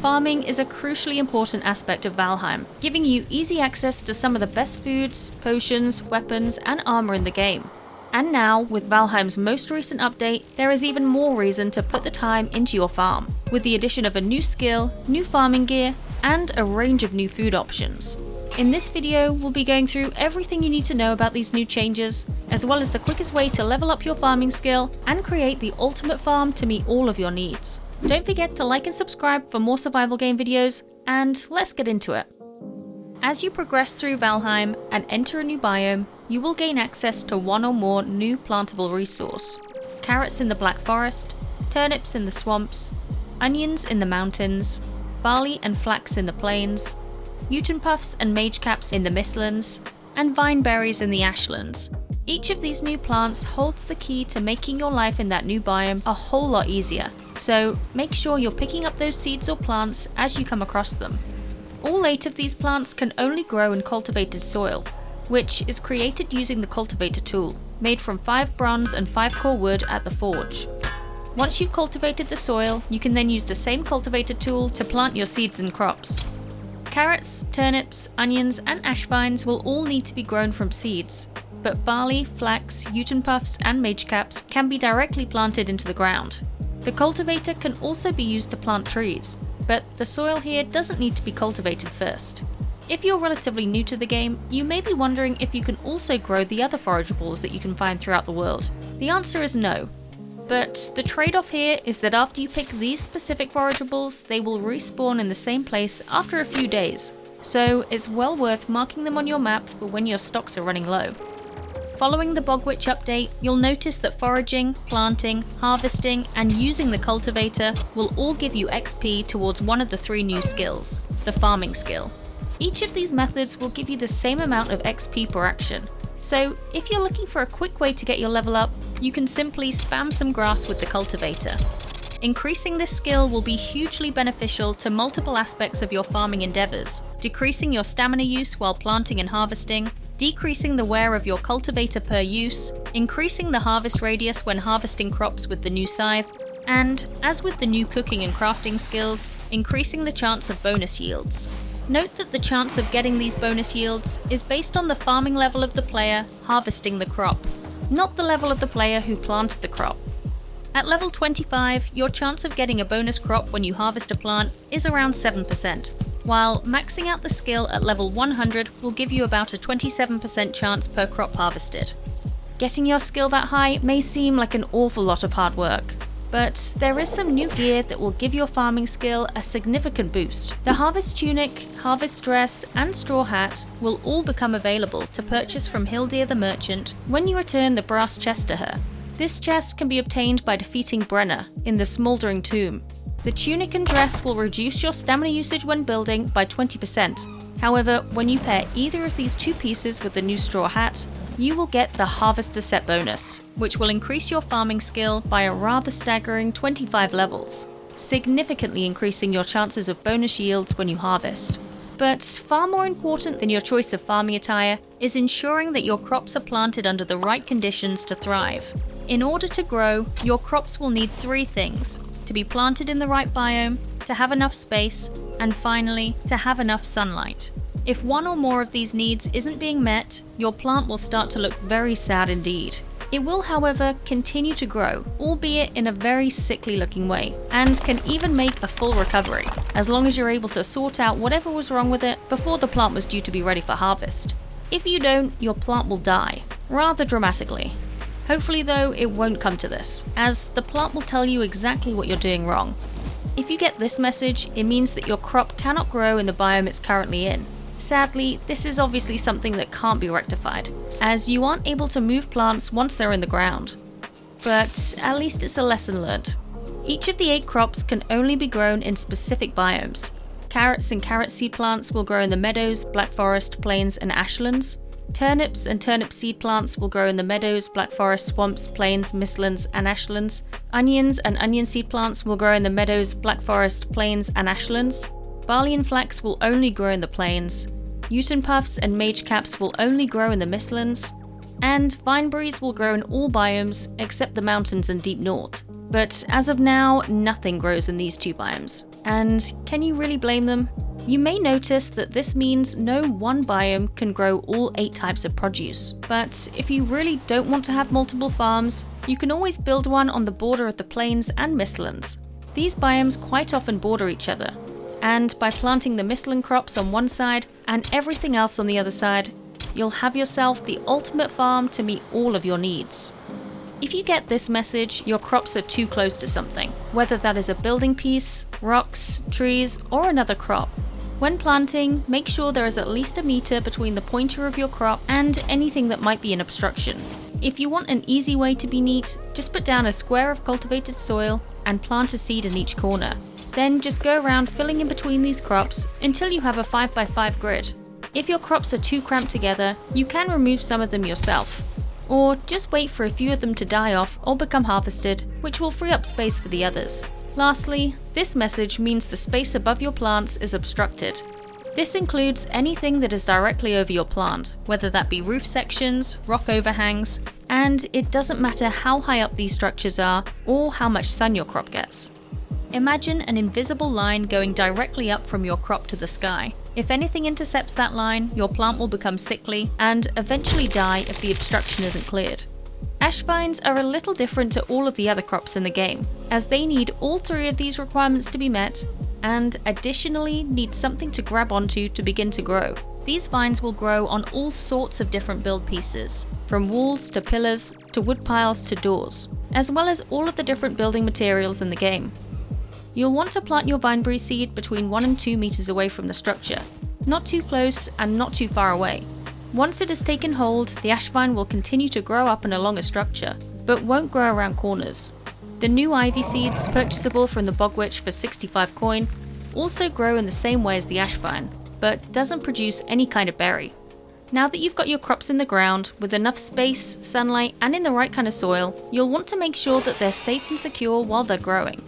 farming is a crucially important aspect of Valheim, giving you easy access to some of the best foods, potions, weapons, and armor in the game. And now, with Valheim's most recent update, there is even more reason to put the time into your farm, with the addition of a new skill, new farming gear, and a range of new food options. In this video, we'll be going through everything you need to know about these new changes, as well as the quickest way to level up your farming skill and create the ultimate farm to meet all of your needs. Don't forget to like and subscribe for more survival game videos, and let's get into it. As you progress through Valheim and enter a new biome, you will gain access to one or more new plantable resource. Carrots in the Black Forest, turnips in the swamps, onions in the mountains, barley and flax in the plains, uten puffs and mage caps in the mistlands, and vine berries in the ashlands. Each of these new plants holds the key to making your life in that new biome a whole lot easier, so make sure you're picking up those seeds or plants as you come across them. All 8 of these plants can only grow in cultivated soil, which is created using the cultivator tool, made from 5 bronze and 5 core wood at the forge. Once you've cultivated the soil, you can then use the same cultivator tool to plant your seeds and crops. Carrots, turnips, onions, and ashvines will all need to be grown from seeds, but barley, flax, uten puffs, and mage caps can be directly planted into the ground. The cultivator can also be used to plant trees, but the soil here doesn't need to be cultivated first. If you're relatively new to the game, you may be wondering if you can also grow the other forageables that you can find throughout the world. The answer is no. But the trade-off here is that after you pick these specific forageables, they will respawn in the same place after a few days, so it's well worth marking them on your map for when your stocks are running low. Following the Bog Witch update, you'll notice that foraging, planting, harvesting, and using the cultivator will all give you XP towards one of the 3 new skills, the farming skill. Each of these methods will give you the same amount of XP per action, so if you're looking for a quick way to get your level up, you can simply spam some grass with the cultivator. Increasing this skill will be hugely beneficial to multiple aspects of your farming endeavors, decreasing your stamina use while planting and harvesting, decreasing the wear of your cultivator per use, increasing the harvest radius when harvesting crops with the new Scythe, and, as with the new cooking and crafting skills, increasing the chance of bonus yields. Note that the chance of getting these bonus yields is based on the farming level of the player harvesting the crop, not the level of the player who planted the crop. At level 25, your chance of getting a bonus crop when you harvest a plant is around 7%, while maxing out the skill at level 100 will give you about a 27% chance per crop harvested. Getting your skill that high may seem like an awful lot of hard work, but there is some new gear that will give your farming skill a significant boost. The Harvest Tunic, Harvest Dress, and Straw Hat will all become available to purchase from Hildir the Merchant when you return the brass chest to her. This chest can be obtained by defeating Brenna in the Smouldering Tomb. The tunic and dress will reduce your stamina usage when building by 20%. However, when you pair either of these 2 pieces with the new straw hat, you will get the Harvester Set bonus, which will increase your farming skill by a rather staggering 25 levels, significantly increasing your chances of bonus yields when you harvest. But far more important than your choice of farming attire is ensuring that your crops are planted under the right conditions to thrive. In order to grow, your crops will need 3 things: to be planted in the right biome, to have enough space, and finally, to have enough sunlight. If one or more of these needs isn't being met, your plant will start to look very sad indeed. It will, however, continue to grow, albeit in a very sickly looking way, and can even make a full recovery, as long as you're able to sort out whatever was wrong with it before the plant was due to be ready for harvest. If you don't, your plant will die, rather dramatically. Hopefully though, it won't come to this, as the plant will tell you exactly what you're doing wrong. If you get this message, it means that your crop cannot grow in the biome it's currently in. Sadly, this is obviously something that can't be rectified, as you aren't able to move plants once they're in the ground. But at least it's a lesson learned. Each of the 8 crops can only be grown in specific biomes. Carrots and carrot seed plants will grow in the meadows, Black Forest, plains, and ashlands. Turnips and turnip seed plants will grow in the meadows, Black Forest, swamps, plains, mistlands, and ashlands. Onions and onion seed plants will grow in the meadows, Black Forest, plains, and ashlands. Barley and flax will only grow in the plains. Uten puffs and mage caps will only grow in the mistlands. And vineberries will grow in all biomes except the mountains and deep north. But as of now, nothing grows in these 2 biomes. And can you really blame them? You may notice that this means no one biome can grow all 8 types of produce. But if you really don't want to have multiple farms, you can always build one on the border of the plains and mistlands. These biomes quite often border each other, and by planting the mistland crops on one side and everything else on the other side, you'll have yourself the ultimate farm to meet all of your needs. If you get this message, your crops are too close to something, whether that is a building piece, rocks, trees, or another crop. When planting, make sure there is at least a meter between the pointer of your crop and anything that might be an obstruction. If you want an easy way to be neat, just put down a square of cultivated soil and plant a seed in each corner. Then just go around filling in between these crops until you have a 5x5 grid. If your crops are too cramped together, you can remove some of them yourself. Or just wait for a few of them to die off or become harvested, which will free up space for the others. Lastly, this message means the space above your plants is obstructed. This includes anything that is directly over your plant, whether that be roof sections, rock overhangs, and it doesn't matter how high up these structures are or how much sun your crop gets. Imagine an invisible line going directly up from your crop to the sky. If anything intercepts that line, your plant will become sickly and eventually die if the obstruction isn't cleared. Ashvines are a little different to all of the other crops in the game, as they need all 3 of these requirements to be met, and additionally need something to grab onto to begin to grow. These vines will grow on all sorts of different build pieces, from walls to pillars to wood piles to doors, as well as all of the different building materials in the game. You'll want to plant your vineberry seed between 1 and 2 meters away from the structure, not too close and not too far away. Once it has taken hold, the ashvine will continue to grow up and along a structure, but won't grow around corners. The new ivy seeds, purchasable from the bogwitch for 65 coin, also grow in the same way as the ashvine, but doesn't produce any kind of berry. Now that you've got your crops in the ground, with enough space, sunlight, and in the right kind of soil, you'll want to make sure that they're safe and secure while they're growing.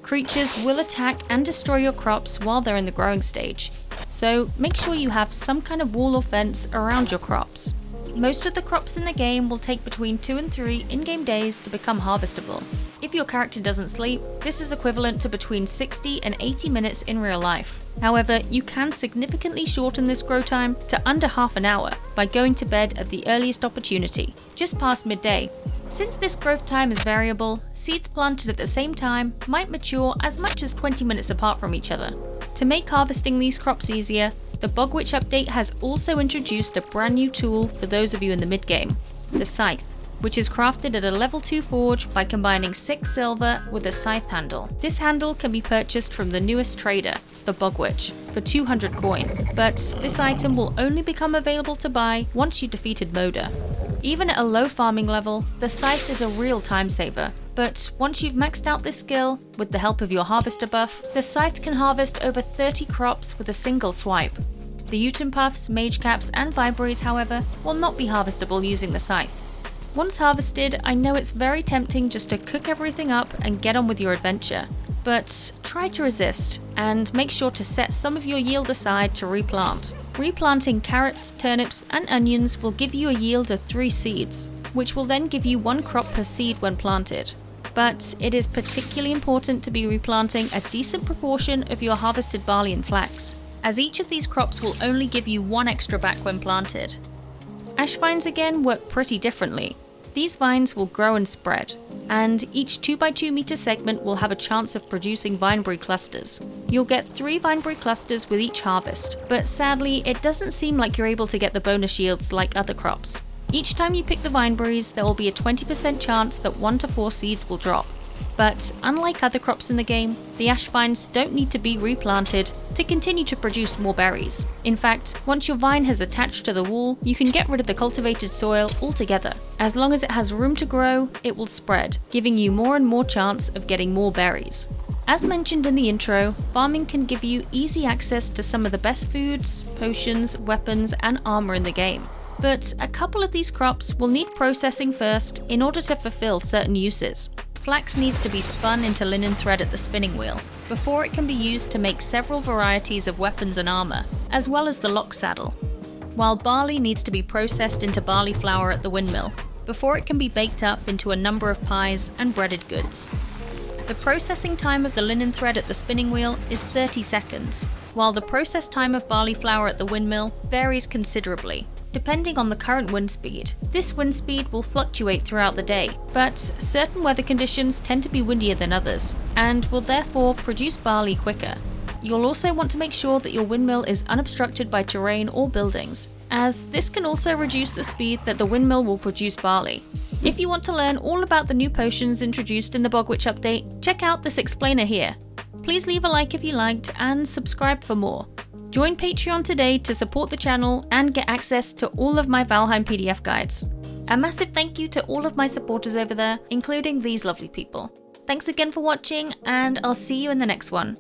Creatures will attack and destroy your crops while they're in the growing stage, so make sure you have some kind of wall or fence around your crops. Most of the crops in the game will take between 2 and 3 in-game days to become harvestable. If your character doesn't sleep, this is equivalent to between 60 and 80 minutes in real life. However, you can significantly shorten this grow time to under half an hour by going to bed at the earliest opportunity, just past midday. Since this growth time is variable, seeds planted at the same time might mature as much as 20 minutes apart from each other. To make harvesting these crops easier, the Bogwitch update has also introduced a brand new tool for those of you in the mid-game, the Scythe, which is crafted at a level 2 forge by combining 6 silver with a scythe handle. This handle can be purchased from the newest trader, the Bogwitch, for 200 coin, but this item will only become available to buy once you defeated Moda. Even at a low farming level, the Scythe is a real time saver, but once you've maxed out this skill, with the help of your harvester buff, the Scythe can harvest over 30 crops with a single swipe. The Uten Puffs, Mage Caps, and Viberries, however, will not be harvestable using the Scythe. Once harvested, I know it's very tempting just to cook everything up and get on with your adventure, but try to resist, and make sure to set some of your yield aside to replant. Replanting carrots, turnips, and onions will give you a yield of 3 seeds, which will then give you 1 crop per seed when planted. But it is particularly important to be replanting a decent proportion of your harvested barley and flax, as each of these crops will only give you 1 extra back when planted. Ashvines again work pretty differently. These vines will grow and spread, and each 2x2 meter segment will have a chance of producing vineberry clusters. You'll get 3 vineberry clusters with each harvest, but sadly it doesn't seem like you're able to get the bonus yields like other crops. Each time you pick the vineberries, there will be a 20% chance that 1 to 4 seeds will drop. But unlike other crops in the game, the ashvines don't need to be replanted to continue to produce more berries. In fact, once your vine has attached to the wall, you can get rid of the cultivated soil altogether. As long as it has room to grow, it will spread, giving you more and more chance of getting more berries. As mentioned in the intro, farming can give you easy access to some of the best foods, potions, weapons, and armor in the game. But a couple of these crops will need processing first in order to fulfill certain uses. Flax needs to be spun into linen thread at the spinning wheel, before it can be used to make several varieties of weapons and armor, as well as the lock saddle. While barley needs to be processed into barley flour at the windmill, before it can be baked up into a number of pies and breaded goods. The processing time of the linen thread at the spinning wheel is 30 seconds, while the process time of barley flour at the windmill varies considerably, depending on the current wind speed. This wind speed will fluctuate throughout the day, but certain weather conditions tend to be windier than others, and will therefore produce barley quicker. You'll also want to make sure that your windmill is unobstructed by terrain or buildings, as this can also reduce the speed that the windmill will produce barley. If you want to learn all about the new potions introduced in the Bogwitch update, check out this explainer here. Please leave a like if you liked and subscribe for more. Join Patreon today to support the channel and get access to all of my Valheim PDF guides. A massive thank you to all of my supporters over there, including these lovely people. Thanks again for watching, and I'll see you in the next one.